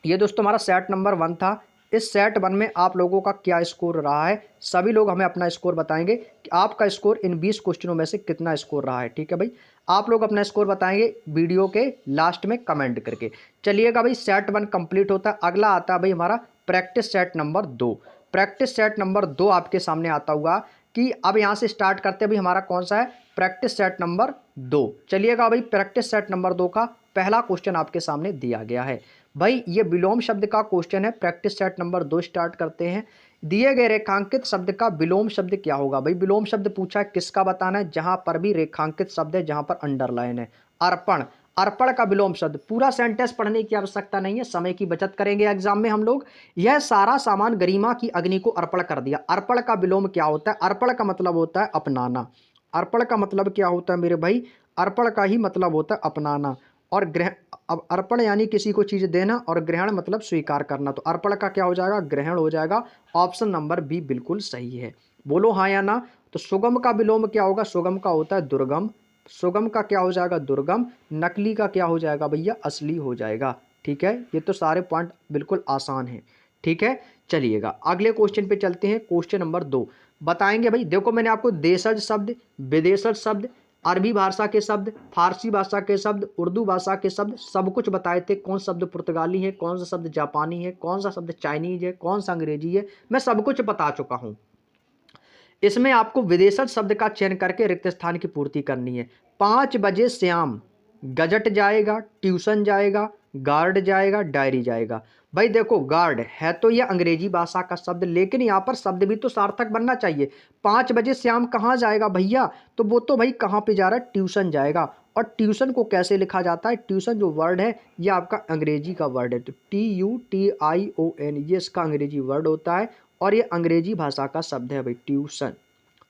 ये दोस्तों हमारा सेट नंबर 1 था, इस सेट 1 में आप लोगों का क्या स्कोर रहा है। सभी लोग हमें अपना स्कोर बताएंगे कि आपका स्कोर इन 20 क्वेश्चनों में से कितना स्कोर रहा है। ठीक है भाई, आप लोग अपना स्कोर बताएंगे वीडियो के लास्ट में कमेंट करके। चलिएगा भाई, सेट 1 कंप्लीट होता है। अगला आता है भाई हमारा practice set number 2। Practice set number 2 आपके सामने आता हुआ कि अब यहाँ से स्टार्ट करते हैं भाई, हमारा कौन सा है, प्रैक्टिस सेट नंबर 2। चलिएगा भाई, प्रैक्टिस सेट नंबर 2 का पहला क्वेश्चन आपके सामने दिया गया है। भाई ये विलोम शब्द का क्वेश्चन है, प्रैक्टिस सेट नंबर 2 स्टार्ट करते हैं। दिए गए रेखांकित शब्द का विलोम शब्द क्या होगा। भाई विलोम शब्द पूछा है, किसका बताना है, जहां पर भी रेखांकित शब्द है, जहां पर अंडरलाइन है। अर्पण, अर्पण का विलोम शब्द। पूरा सेंटेंस पढ़ने की आवश्यकता नहीं है, समय की बचत करेंगे एग्जाम में हम लोग। यह सारा सामान गरिमा की अग्नि को अर्पण कर दिया। अर्पण का विलोम क्या होता है, अर्पण का मतलब होता है अपनाना। अर्पण का मतलब क्या होता है मेरे भाई, अर्पण का ही मतलब होता है अपनाना। और ग्रहण, अब अर्पण यानी किसी को चीज देना, और ग्रहण मतलब स्वीकार करना, तो अर्पण का क्या हो जाएगा, ग्रहण हो जाएगा। ऑप्शन नंबर बी बिल्कुल सही है। बोलो हाँ या ना। तो सुगम का विलोम क्या होगा, सुगम का होता है दुर्गम। सुगम का क्या हो जाएगा, दुर्गम। नकली का क्या हो जाएगा भैया, असली हो जाएगा। ठीक है, ये तो सारे पॉइंट बिल्कुल आसान है। ठीक है, चलिएगा अगले क्वेश्चन पे चलते हैं। क्वेश्चन नंबर 2 बताएंगे भाई, देखो मैंने आपको देशज शब्द, विदेशज शब्द, अरबी भाषा के शब्द, फारसी भाषा के शब्द, उर्दू भाषा के शब्द, सब कुछ बताए थे। कौन शब्द पुर्तगाली है, कौन सा शब्द जापानी है, कौन सा शब्द चाइनीज है, कौन सा अंग्रेजी है, मैं सब कुछ बता चुका हूं। इसमें आपको विदेशज शब्द का चयन करके रिक्त स्थान की पूर्ति करनी है। 5 बजे श्याम गजट जाएगा, ट्यूशन जाएगा, गार्ड जाएगा, डायरी जाएगा। भाई देखो, गार्ड है तो यह अंग्रेजी भाषा का शब्द, लेकिन यहाँ पर शब्द भी तो सार्थक बनना चाहिए। 5 बजे श्याम कहाँ जाएगा भैया, तो वो तो भाई कहाँ पे जा रहा है, ट्यूशन जाएगा। और ट्यूशन को कैसे लिखा जाता है, ट्यूशन जो वर्ड है ये आपका अंग्रेजी का वर्ड है, तो TUTION ये इसका अंग्रेजी वर्ड होता है, और ये अंग्रेजी भाषा का शब्द है भाई, ट्यूशन।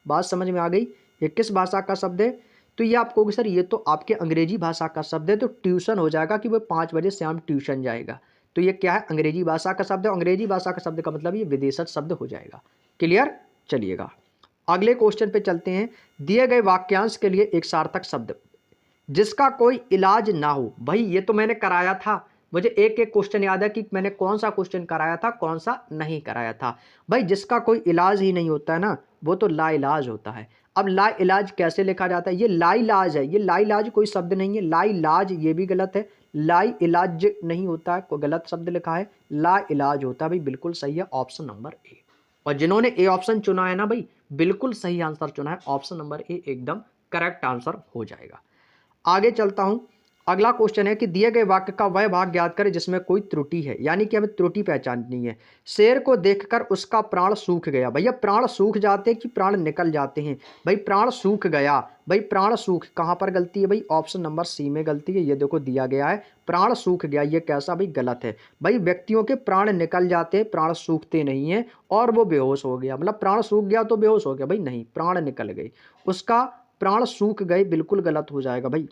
बात समझ में आ गई, ये किस भाषा का शब्द है, तो ये आप कहोगे सर ये तो आपके अंग्रेजी भाषा का शब्द है, तो ट्यूशन हो जाएगा कि वो 5 बजे शाम ट्यूशन जाएगा। तो ये क्या है, अंग्रेजी भाषा का शब्द है। अंग्रेजी भाषा का शब्द का मतलब ये विदेशज शब्द हो जाएगा। क्लियर, चलिएगा अगले क्वेश्चन पे चलते हैं। दिए गए वाक्यांश के लिए एक सार्थक शब्द जिसका कोई इलाज ना हो। भाई ये तो मैंने कराया था, मुझे एक एक क्वेश्चन याद है कि मैंने कौन सा क्वेश्चन कराया था, कौन सा नहीं कराया था। भाई जिसका कोई इलाज ही नहीं होता है ना, वो तो लाइलाज होता है। अब लाइलाज कैसे लिखा जाता है, ये लाइलाज है, ये लाइलाज कोई शब्द नहीं है। लाइलाज ये भी गलत है, लाई इलाज नहीं होता है, कोई गलत शब्द लिखा है, लाइलाज होता है। भाई बिल्कुल सही है ऑप्शन नंबर ए। और जिन्होंने ए ऑप्शन चुना है ना भाई, बिल्कुल सही आंसर चुना है, ऑप्शन नंबर ए एकदम करेक्ट आंसर हो जाएगा। आगे चलता हूं। अगला क्वेश्चन है कि दिए गए वाक्य का वह भाग ज्ञात करें जिसमें कोई त्रुटि है, यानी कि हमें त्रुटि पहचाननी है। शेर को देखकर उसका प्राण सूख गया। भैया प्राण सूख जाते हैं कि प्राण निकल जाते हैं, भाई प्राण सूख गया। भाई प्राण सूख कहां पर गलती है भाई, ऑप्शन नंबर सी में गलती है। ये देखो दिया गया है प्राण सूख गया, ये कैसा भाई, गलत है। भाई व्यक्तियों के प्राण निकल जाते हैं, प्राण सूखते नहीं है। और वो बेहोश हो गया, मतलब प्राण सूख गया तो बेहोश हो गया, भाई नहीं, प्राण निकल गए, उसका प्राण सूख गए, बिल्कुल गलत हो जाएगा भाई,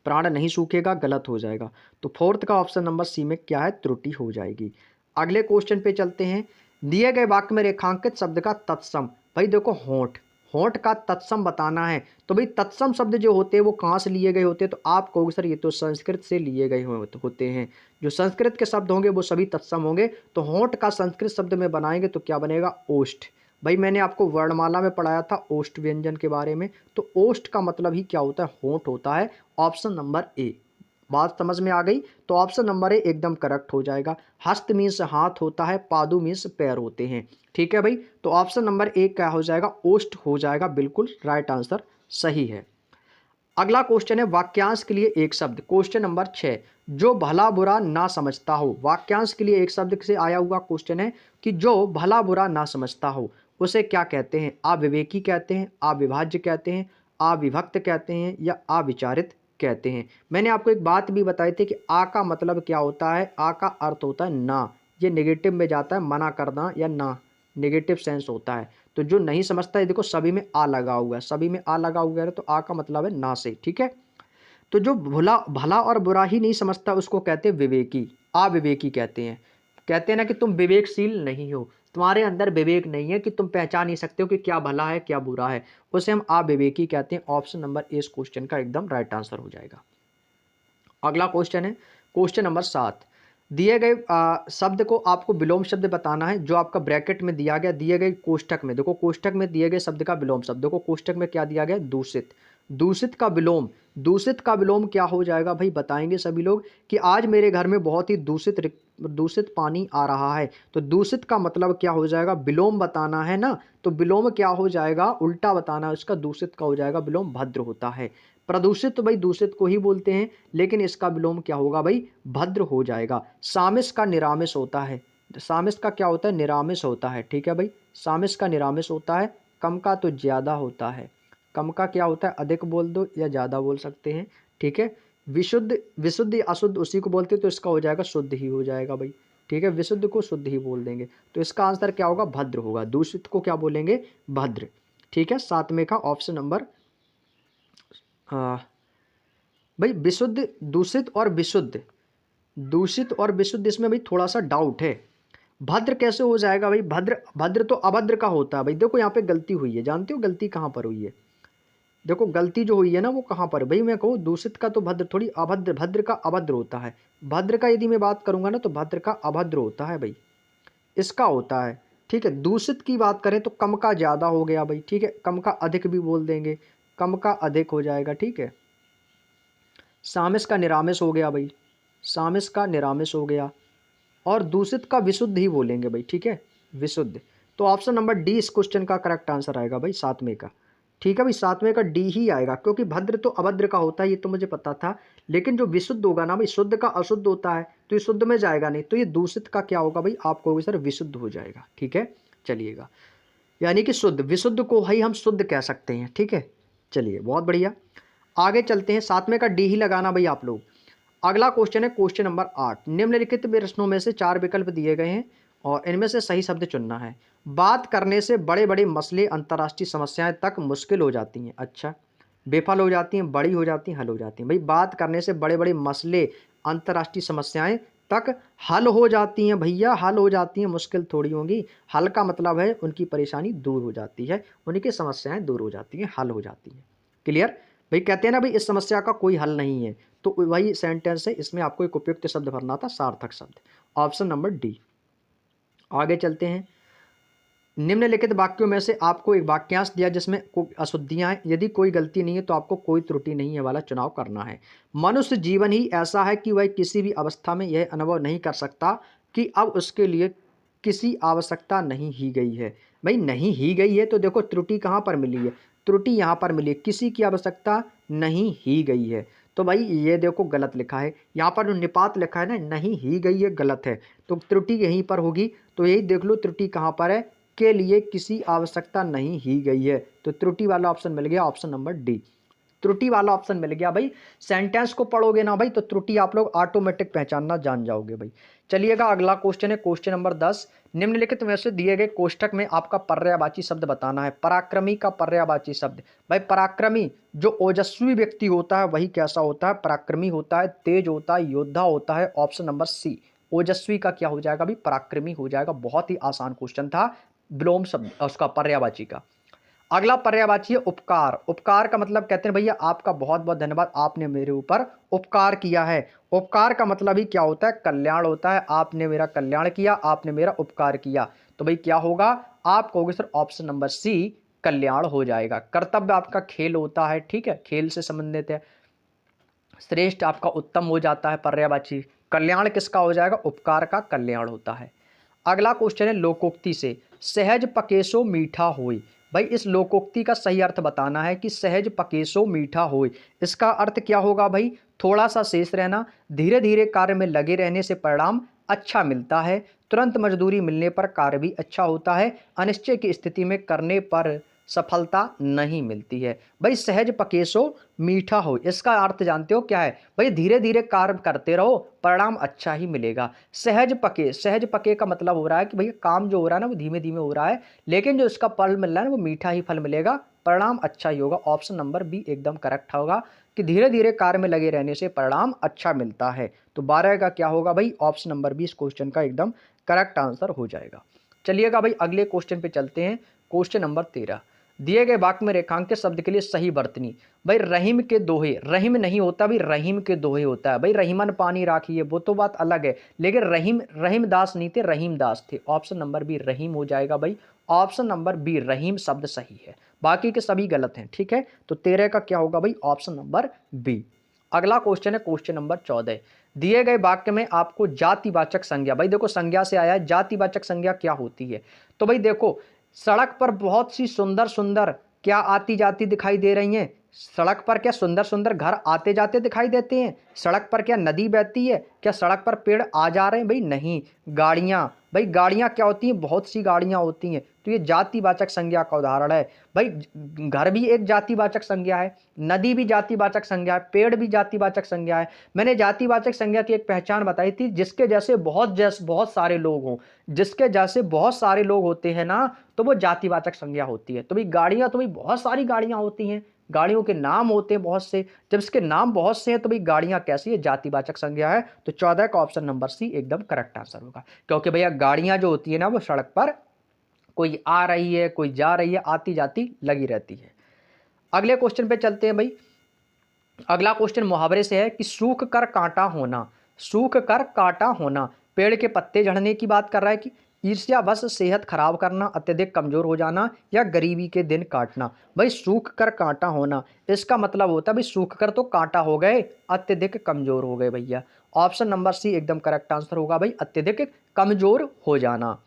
प्राण नहीं सूखेगा, गलत हो जाएगा। तो फोर्थ का ऑप्शन नंबर सी में क्या है, त्रुटि हो जाएगी। अगले क्वेश्चन पे चलते हैं। दिए गए वाक्य में रेखांकित शब्द का तत्सम। भाई देखो होंठ, होंठ का तत्सम बताना है। तो भाई तत्सम शब्द जो होते हैं वो कहाँ से लिए गए होते हैं, तो आप कहोगे सर ये तो संस्कृत से लिए गए होते हैं। जो संस्कृत के शब्द होंगे वो सभी तत्सम होंगे। तो होंठ का संस्कृत शब्द में बनाएंगे तो क्या बनेगा, ओष्ठ। भाई मैंने आपको वर्णमाला में पढ़ाया था ओष्ठ व्यंजन के बारे में, तो ओष्ठ का मतलब ही क्या होता है, होंठ होता है। ऑप्शन नंबर ए, बात समझ में आ गई? तो ऑप्शन नंबर ए एकदम करेक्ट हो जाएगा। हस्त मीन्स हाथ होता है, पादु मीन्स पैर होते हैं। ठीक है भाई, तो ऑप्शन नंबर ए क्या हो जाएगा? ओष्ठ हो जाएगा, बिल्कुल राइट आंसर सही है। अगला क्वेश्चन है वाक्यांश के लिए एक शब्द, क्वेश्चन नंबर 6। जो भला बुरा ना समझता हो, वाक्यांश के लिए एक शब्द से आया हुआ क्वेश्चन है कि जो भला बुरा ना समझता हो उसे क्या कहते हैं? अविवेकी कहते हैं, अविभाज्य कहते हैं, अविभक्त कहते हैं या अविचारित कहते हैं। मैंने आपको एक बात भी बताई थी कि आ का मतलब क्या होता है? आ का अर्थ होता है ना, ये नेगेटिव में जाता है, मना करना या ना, नेगेटिव सेंस होता है। तो जो नहीं समझता है, देखो सभी में आ लगा हुआ है, सभी में आ लगा हुआ है, तो आ का मतलब है ना से। ठीक है, तो जो भला भला और बुरा ही नहीं समझता उसको कहते हैं विवेकी, अविवेकी कहते हैं। कहते हैं ना कि तुम विवेकशील नहीं हो, तुम्हारे अंदर विवेक नहीं है कि तुम पहचान नहीं सकते हो कि क्या भला है क्या बुरा है, उसे हम अविवेकी कहते हैं। ऑप्शन नंबर ए इस क्वेश्चन का एकदम राइट आंसर हो जाएगा। अगला क्वेश्चन है क्वेश्चन नंबर 7। दिए गए शब्द को आपको विलोम शब्द बताना है, जो आपका ब्रैकेट में दिया गया, दिए गए कोष्ठक में। देखो कोष्ठक में दिए गए शब्द का विलोम शब्द, देखो कोष्ठक में क्या दिया गया? दूषित। दूषित का विलोम, दूषित का विलोम क्या हो जाएगा भाई? बताएंगे सभी लोग कि आज मेरे घर में बहुत ही दूषित पानी आ रहा है। तो दूषित का मतलब क्या हो जाएगा? विलोम बताना है ना, तो विलोम क्या हो जाएगा? उल्टा बताना है उसका, दूषित का हो जाएगा विलोम भद्र होता है। प्रदूषित तो भाई दूषित को ही बोलते हैं, लेकिन इसका विलोम क्या होगा भाई? भद्र हो जाएगा। सामिस का निरामिस होता है, सामिस का क्या होता है? निरामिस होता है। ठीक है भाई, सामिस का निरामिस होता है। कम का तो ज्यादा होता है, कम का क्या होता है? अधिक बोल दो या ज्यादा बोल सकते हैं। ठीक है, विशुद्ध विशुद्ध अशुद्ध उसी को बोलते हैं, तो इसका हो जाएगा शुद्ध ही हो जाएगा भाई। ठीक है, विशुद्ध को शुद्ध ही बोल देंगे, तो इसका आंसर क्या होगा? भद्र होगा। दूषित को क्या बोलेंगे? भद्र। ठीक है, सातवें का ऑप्शन नंबर भाई विशुद्ध, दूषित और विशुद्ध, दूषित और विशुद्ध इसमें भाई थोड़ा सा डाउट है। भद्र कैसे हो जाएगा भाई? भद्र, भद्र तो अभद्र का होता है भाई। देखो यहाँ पे गलती हुई है, जानते हो गलती कहाँ पर हुई है? देखो गलती जो हुई है ना वो कहाँ पर भाई? मैं कहूँ दूषित का तो भद्र थोड़ी, अभद्र, भद्र का अभद्र होता है। भद्र का यदि मैं बात करूंगा ना तो भद्र का अभद्र होता है भाई, इसका होता है। ठीक है, दूषित की बात करें तो कम का ज्यादा हो गया भाई। ठीक है, कम का अधिक भी बोल देंगे, कम का अधिक हो जाएगा। ठीक है, सामिस का निरामिस हो गया भाई, सामिस का निरामिस हो गया, और दूषित का विशुद्ध ही बोलेंगे भाई। ठीक है, विशुद्ध। तो ऑप्शन नंबर डी इस क्वेश्चन का करेक्ट आंसर आएगा भाई, सातवें का। ठीक है भाई, सातवें का डी ही आएगा, क्योंकि भद्र तो अभद्र का होता है, ये तो मुझे पता था। लेकिन जो विशुद्ध होगा ना भाई, शुद्ध का अशुद्ध होता है, तो ये शुद्ध में जाएगा नहीं, तो ये दूषित का क्या होगा भाई? आप कहोगे सर विशुद्ध हो जाएगा। ठीक है, चलिएगा, यानी कि शुद्ध, विशुद्ध को ही हम शुद्ध कह सकते हैं। ठीक है, चलिए बहुत बढ़िया, आगे चलते हैं। सातवें का डी ही लगाना भाई आप लोग। अगला क्वेश्चन है क्वेश्चन नंबर 8। निम्नलिखित प्रश्नों में से 4 विकल्प दिए गए हैं और इनमें से सही शब्द चुनना है। बात करने से बड़े बड़े मसले, अंतर्राष्ट्रीय समस्याएं तक मुश्किल हो जाती हैं। अच्छा, बेफल हो जाती हैं, बड़ी हो जाती हैं, हल हो जाती हैं। भाई बात करने से बड़े बड़े मसले, अंतर्राष्ट्रीय समस्याएं तक हल हो जाती हैं भैया, हल हो जाती हैं, मुश्किल थोड़ी होंगी। हल का मतलब है उनकी परेशानी दूर हो जाती है, उनकी समस्याएं दूर हो जाती हैं, हल हो जाती हैं। क्लियर भाई? कहते हैं ना भाई इस समस्या का कोई हल नहीं है, तो वही सेंटेंस है, इसमें आपको एक उपयुक्त शब्द भरना था, सार्थक शब्द। Option number D. आगे चलते हैं। निम्नलिखित वाक्यों में से आपको एक वाक्यांश दिया जिसमें अशुद्धियां हैं, यदि कोई गलती नहीं है तो आपको कोई त्रुटि नहीं है वाला चुनाव करना है। मनुष्य जीवन ही ऐसा है कि वह किसी भी अवस्था में यह अनुभव नहीं कर सकता कि अब उसके लिए किसी आवश्यकता नहीं ही गई है। भाई नहीं ही गई है, तो देखो त्रुटि कहाँ पर मिली है? त्रुटि यहाँ पर मिली है, किसी की आवश्यकता नहीं ही गई है। तो भाई ये देखो गलत लिखा है, यहाँ पर जो निपात लिखा है ना, नहीं ही गई है, गलत है, तो त्रुटि यहीं पर होगी। तो यही देख लो त्रुटि कहाँ पर है, के लिए किसी आवश्यकता नहीं ही गई है, तो त्रुटि वाला ऑप्शन मिल गया, ऑप्शन नंबर डी। त्रुटि वाला ऑप्शन मिल गया भाई। सेंटेंस को पढ़ोगे ना भाई तो त्रुटि आप लोग ऑटोमेटिक पहचानना जान जाओगे भाई। चलिएगा, अगला क्वेश्चन है क्वेश्चन नंबर 10। निम्नलिखित में से दिए गए कोष्ठक में आपका पर्यायवाची शब्द बताना है। पराक्रमी का पर्यायवाची शब्द भाई, पराक्रमी जो ओजस्वी व्यक्ति होता है वही कैसा होता है? पराक्रमी होता है, तेज होता है, योद्धा होता है। ऑप्शन नंबर सी, ओजस्वी का क्या हो जाएगा भाई? पराक्रमी हो जाएगा। बहुत ही आसान क्वेश्चन था, विलोम शब्द उसका पर्यायवाची का। अगला पर्यायवाची है उपकार। उपकार का मतलब कहते हैं भैया आपका बहुत बहुत धन्यवाद, आपने मेरे ऊपर उपकार किया है। उपकार का मतलब ही क्या होता है? कल्याण होता है। आपने मेरा कल्याण किया, आपने मेरा उपकार किया, तो भाई क्या होगा? आप कहोगे सर ऑप्शन नंबर सी, कल्याण हो जाएगा। कर्तव्य आपका खेल होता है, ठीक है, खेल से संबंधित है। श्रेष्ठ आपका उत्तम हो जाता है, पर्यायवाची। कल्याण किसका हो जाएगा? उपकार का कल्याण होता है। अगला क्वेश्चन है लोकोक्ति से, सहज पकेसो मीठा होय। भाई इस लोकोक्ति का सही अर्थ बताना है कि सहज पकेसो मीठा होय, इसका अर्थ क्या होगा भाई? थोड़ा सा शेष रहना, धीरे धीरे कार्य में लगे रहने से परिणाम अच्छा मिलता है, तुरंत मजदूरी मिलने पर कार्य भी अच्छा होता है, अनिश्चय की स्थिति में करने पर सफलता नहीं मिलती है। भाई सहज पकेसो मीठा हो, इसका अर्थ जानते हो क्या है? भाई धीरे धीरे कार्य करते रहो, परिणाम अच्छा ही मिलेगा। सहज पके का मतलब हो रहा है कि भैया काम जो हो रहा है ना वो धीमे धीमे हो रहा है, लेकिन जो इसका फल मिल रहा है ना वो मीठा ही फल मिलेगा, परिणाम अच्छा ही होगा। ऑप्शन नंबर बी एकदम करेक्ट होगा कि धीरे धीरे कार्य में लगे रहने से परिणाम अच्छा मिलता है। तो 12 का क्या होगा भाई? ऑप्शन नंबर बी इस क्वेश्चन का एकदम करेक्ट आंसर हो जाएगा। चलिएगा भाई अगले क्वेश्चन पे चलते हैं। क्वेश्चन नंबर 13, दिए गए वाक्य में रेखांकित शब्द के लिए सही वर्तनी। भाई रहीम के दोहे, रहीम नहीं होता भाई, रहीम के दोहे होता है। भाई रहीमन पानी राखी है वो तो बात अलग है, लेकिन रहीम रहीम दास नहीं थे, रहीम दास थे। ऑप्शन नंबर बी रहीम हो जाएगा भाई। ऑप्शन नंबर बी रहीम शब्द सही है, बाकी के सभी गलत हैं। ठीक है, तो 13 का क्या होगा भाई? Option number B. अगला क्वेश्चन है क्वेश्चन नंबर 14, दिए गए वाक्य में आपको जातिवाचक संज्ञा, भाई देखो संज्ञा से आया है, जातिवाचक संज्ञा क्या होती है? तो भाई देखो सड़क पर बहुत सी सुंदर सुंदर क्या आती जाती दिखाई दे रही हैं? सड़क पर क्या सुंदर सुंदर घर आते जाते दिखाई देते हैं? सड़क पर क्या नदी बहती है? क्या सड़क पर पेड़ आ जा रहे हैं? भाई नहीं। गाड़ियां, भाई गाड़ियां क्या होती हैं? बहुत सी गाड़ियां होती हैं, तो ये जातिवाचक संज्ञा का उदाहरण है। भाई घर भी एक जातिवाचक संज्ञा है, नदी भी जातिवाचक संज्ञा है, पेड़ भी जातिवाचक संज्ञा है। मैंने जातिवाचक संज्ञा की एक पहचान बताई थी, जिसके जैसे बहुत सारे लोग हों, जिसके जैसे बहुत सारे लोग होते हैं ना, तो वो जातिवाचक संज्ञा होती है। तो भाई गाड़ियां, तो भाई बहुत सारी गाड़ियां होती हैं, गाड़ियों के नाम होते हैं बहुत से, जब इसके नाम बहुत से हैं तो भाई गाड़ियां कैसी है? जातिवाचक संज्ञा है। तो 14 का ऑप्शन नंबर सी एकदम करेक्ट आंसर होगा, क्योंकि भैया गाड़ियां जो होती है ना वो सड़क पर कोई आ रही है, कोई जा रही है, आती जाती लगी रहती है। अगले क्वेश्चन पे चलते हैं भाई। अगला क्वेश्चन मुहावरे से है कि सूख कर कांटा होना, सूख कर कांटा होना, पेड़ के पत्ते झड़ने की बात कर रहा है कि ईर्ष्यावश सेहत खराब करना, अत्यधिक कमजोर हो जाना, या गरीबी के दिन काटना। भाई सूख कर कांटा होना, इसका मतलब होता है भाई सूख कर तो कांटा हो गए, अत्यधिक कमजोर हो गए भैया। ऑप्शन नंबर सी एकदम करेक्ट आंसर होगा भाई, अत्यधिक कमजोर हो जाना।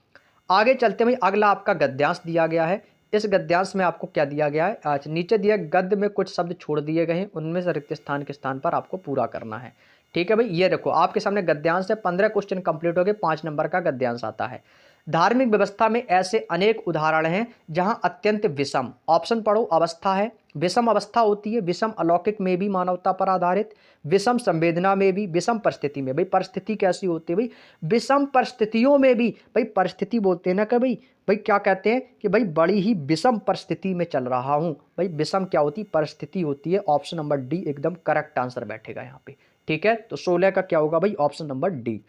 आगे चलते भाई, अगला आपका गद्यांश दिया गया है। इस गद्यांश में आपको क्या दिया गया है? आज नीचे दिया गद्य में कुछ शब्द छोड़ दिए गए हैं, उनमें से रिक्त स्थान के स्थान पर आपको पूरा करना है। ठीक है भाई, ये देखो आपके सामने गद्यांश है, 15 क्वेश्चन कंप्लीट हो गए, 5 नंबर का गद्यांश आता है। धार्मिक व्यवस्था में ऐसे अनेक उदाहरण हैं जहां अत्यंत विषम, ऑप्शन पढ़ो, अवस्था है, विषम अवस्था होती है, विषम अलौकिक में भी मानवता पर आधारित, विषम संवेदना में भी, विषम परिस्थिति में। भाई परिस्थिति कैसी होती है? भाई विषम परिस्थितियों में भी, भाई परिस्थिति बोलते हैं ना कि भाई, भाई क्या कहते हैं कि भाई बड़ी ही विषम परिस्थिति में चल रहा हूं। भाई विषम क्या होती? परिस्थिति होती है। ऑप्शन नंबर डी एकदम करेक्ट आंसर बैठेगा यहाँ पे। ठीक है, तो 16 का क्या होगा भाई? Option number D.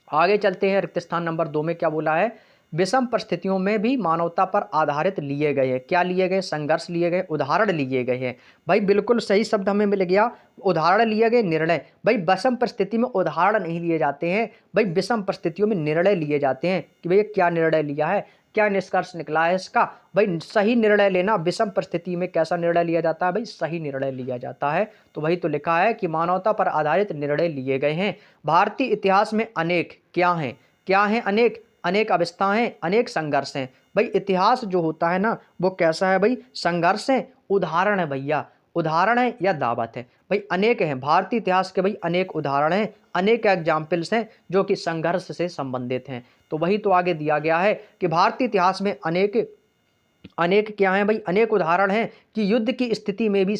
आगे चलते हैं, रिक्त स्थान नंबर 2 में क्या बोला है? विषम परिस्थितियों में भी मानवता पर आधारित लिए गए हैं। क्या लिए गए? संघर्ष लिए गए, उदाहरण लिए गए हैं। भाई बिल्कुल सही शब्द हमें मिल गया, उदाहरण लिए गए, निर्णय। भाई विषम परिस्थिति में उदाहरण नहीं लिए जाते हैं, भाई विषम परिस्थितियों में निर्णय लिए जाते हैं कि भैया क्या निर्णय लिया है, क्या निष्कर्ष निकला है इसका। भाई सही निर्णय लेना, विषम परिस्थिति में कैसा निर्णय लिया जाता है? भाई सही निर्णय लिया जाता है। तो वही तो लिखा है कि मानवता पर आधारित निर्णय लिए गए हैं। भारतीय इतिहास में अनेक क्या हैं? क्या हैं? अनेक, अनेक अवस्थाएं, अनेक संघर्ष हैं। भाई इतिहास जो होता है ना वो कैसा है भाई? संघर्ष है, उदाहरण है भैया, उदाहरण है या दावत है। भाई अनेक हैं, भारतीय इतिहास के भाई अनेक उदाहरण हैं, अनेक एग्जाम्पल्स हैं जो कि संघर्ष से संबंधित हैं। तो वही तो आगे दिया गया है कि भारतीय इतिहास में अनेक अनेक क्या हैं भाई? अनेक उदाहरण हैं कि युद्ध की स्थिति में भी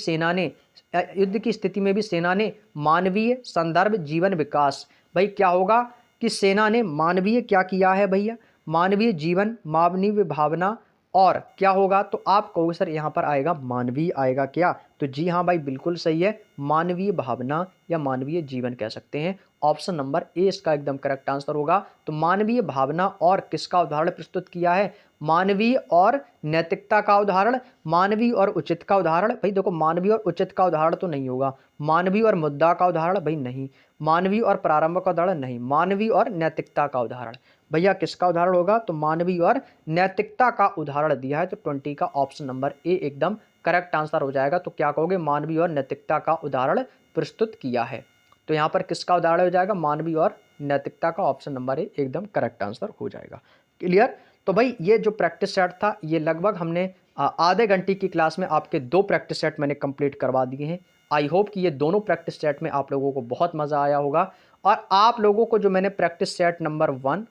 सेना ने मानवीय संदर्भ जीवन विकास, भाई क्या होगा कि सेना ने मानवीय क्या किया है भैया? मानवीय जीवन, मानवीय भावना, और क्या होगा? तो आप कहोगे सर यहाँ पर आएगा मानवीय आएगा क्या? तो जी हाँ भाई बिल्कुल सही है, मानवीय भावना या मानवीय जीवन कह सकते हैं। ऑप्शन नंबर ए इसका एकदम करेक्ट आंसर होगा। तो मानवीय भावना और किसका उदाहरण प्रस्तुत किया है? मानवीय और नैतिकता का उदाहरण, मानवीय और उचित का उदाहरण। भाई देखो मानवीय और उचित का उदाहरण तो नहीं होगा, मानवीय और मुद्दा का उदाहरण भाई नहीं, मानवीय और प्रारंभ का उदाहरण नहीं, मानवीय और नैतिकता का उदाहरण। भैया किसका उदाहरण होगा? तो मानवीय और नैतिकता का उदाहरण दिया है। तो 20 का ऑप्शन नंबर ए एकदम करेक्ट आंसर हो जाएगा। तो क्या कहोगे? मानवीय और नैतिकता का उदाहरण प्रस्तुत किया है। तो यहाँ पर किसका उदाहरण हो जाएगा, मानवीय और नैतिकता का ऑप्शन नंबर ए एकदम करेक्ट आंसर हो जाएगा। क्लियर। तो भाई ये जो प्रैक्टिस सेट था ये लगभग हमने आधे घंटे की क्लास में आपके 2 प्रैक्टिस सेट मैंने कंप्लीट करवा दिए हैं। आई होप कि ये दोनों प्रैक्टिस सेट में आप लोगों को बहुत मज़ा आया होगा। और आप लोगों को जो मैंने प्रैक्टिस सेट नंबर 1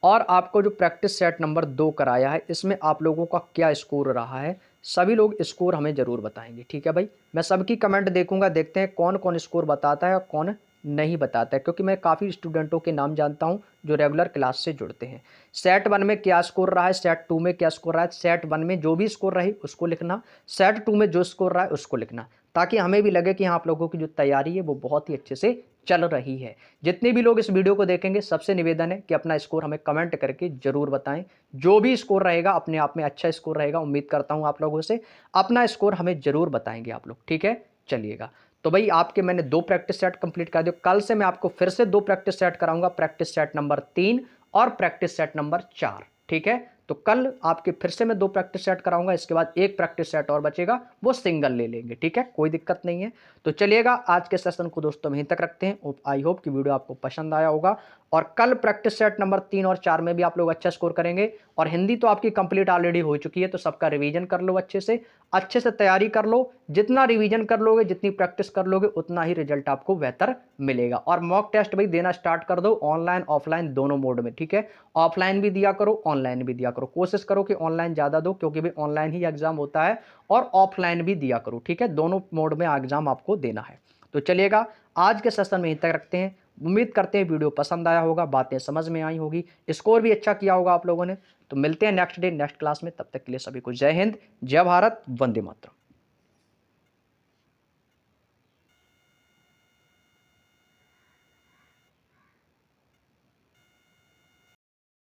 और आपको जो प्रैक्टिस सेट नंबर 2 कराया है, इसमें आप लोगों का क्या स्कोर रहा है, सभी लोग स्कोर हमें ज़रूर बताएंगे। ठीक है भाई, मैं सबकी कमेंट देखूंगा, देखते हैं कौन कौन स्कोर बताता है और कौन नहीं बताता है, क्योंकि मैं काफ़ी स्टूडेंटों के नाम जानता हूं जो रेगुलर क्लास से जुड़ते हैं। सेट 1 में क्या स्कोर रहा है, सेट 2 में क्या स्कोर रहा है, सेट 1 में जो भी स्कोर रही उसको लिखना, सेट 2 में जो स्कोर रहा है उसको लिखना, ताकि हमें भी लगे कि हाँ आप लोगों की जो तैयारी है वो बहुत ही अच्छे से चल रही है। जितने भी लोग इस वीडियो को देखेंगे सबसे निवेदन है कि अपना स्कोर हमें कमेंट करके जरूर बताएं। जो भी स्कोर रहेगा अपने आप में अच्छा स्कोर रहेगा, उम्मीद करता हूं आप लोगों से अपना स्कोर हमें जरूर बताएंगे आप लोग। ठीक है, चलिएगा। तो भाई आपके मैंने 2 प्रैक्टिस सेट कंप्लीट कर दिए। कल से मैं आपको फिर से 2 प्रैक्टिस सेट कराऊंगा, प्रैक्टिस सेट नंबर 3 और प्रैक्टिस सेट नंबर 4। ठीक है, तो कल आपके फिर से मैं 2 प्रैक्टिस सेट कराऊंगा, इसके बाद एक प्रैक्टिस सेट और बचेगा, वो सिंगल ले लेंगे। ठीक है, कोई दिक्कत नहीं है। तो चलिएगा, आज के सेशन को दोस्तों यहीं तक रखते हैं। आई होप कि वीडियो आपको पसंद आया होगा और कल प्रैक्टिस सेट नंबर 3 और 4 में भी आप लोग अच्छा स्कोर करेंगे। और हिंदी तो आपकी कंप्लीट ऑलरेडी हो चुकी है, तो सबका रिवीजन कर लो, अच्छे से तैयारी कर लो। जितना रिवीजन कर लोगे, जितनी प्रैक्टिस कर लोगे, उतना ही रिजल्ट आपको बेहतर मिलेगा। और मॉक टेस्ट भाई देना स्टार्ट कर दो, ऑनलाइन ऑफलाइन दोनों मोड में। ठीक है, ऑफलाइन भी दिया करो, ऑनलाइन भी दिया करो। कोशिश करो कि ऑनलाइन ज़्यादा दो, क्योंकि भाई ऑनलाइन ही एग्जाम होता है, और ऑफलाइन भी दिया करो। ठीक है, दोनों मोड में एग्जाम आपको देना है। तो चलिएगा, आज के सेशन में यहीं तक रखते हैं। उम्मीद करते हैं वीडियो पसंद आया होगा, बातें समझ में आई होगी, स्कोर भी अच्छा किया होगा आप लोगों ने। तो मिलते हैं नेक्स्ट डे नेक्स्ट क्लास में, तब तक के लिए सभी को जय हिंद, जय भारत, वंदे मातरम।